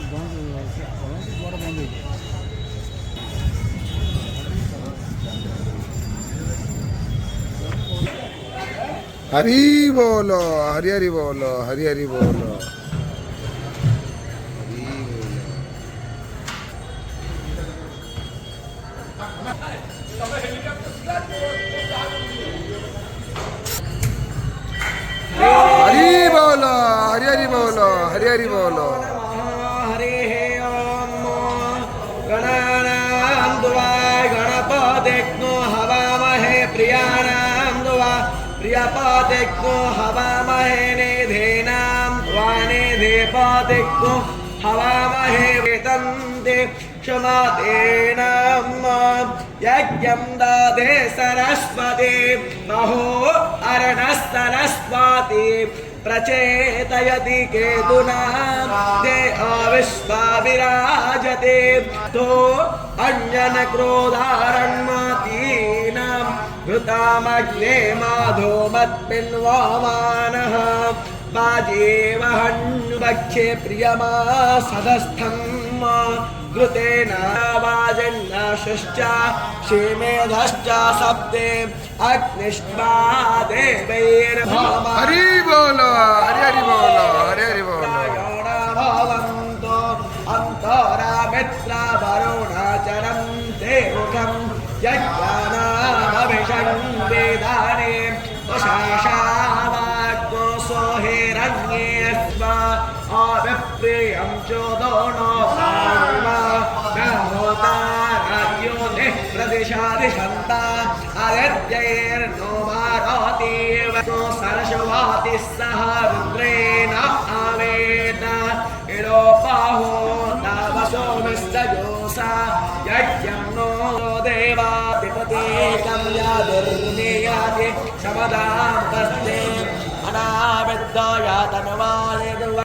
हरी बोलो, हरी हरी बोलो, हरी हरी बोलो। हरी बोलो, हरी हरी बोलो, हरी हरी बोलो। हरे ओम गणानां द्वा गणपतिग्नो हवामहे प्रियाणां द्वा प्रियपतिग्नो हवामहे निधीनां द्वा निधिपतिग्नो हवामहे वेदन्ते क्षमातेनां यज्ञं ददे सरस्वती महो अरणस्तरस्वती प्रचेतयति केतुना ते अविश्वा विराजते तो अन्यनक्रोधारण्मतीनां घृतामग्ने माधोमत्पिन्वामानः वाजेवहन्वक्षे प्रियमासदस्थं घृतेन वाजन्नाशश्च क्षेमेधश्च सप्ते अग्निष्वा देवैर्भवम् हरि बोलो, हरि हरि बोलो, हरि हरि बोलो। भवन्तो अन्तरा मित्रा वरुणाचरं ते मुखं यज्ञानामभिषं वेदाने वशाशावाग्नो सोहिरण्ये स्वा अविप्रियं चोदो नो भामा न होताराज्यो निःप्रदिशादिशन्ता अदित्यैर्नो मारोतीव नो सरस्वती सह रुद्रेण आवेद इडोपाहो तावसोमिस्तजोषा यज्ञं नो देवाधिपतेकं यादिर्मुनियाति समदां तस्ते अनाविद्या तनुवा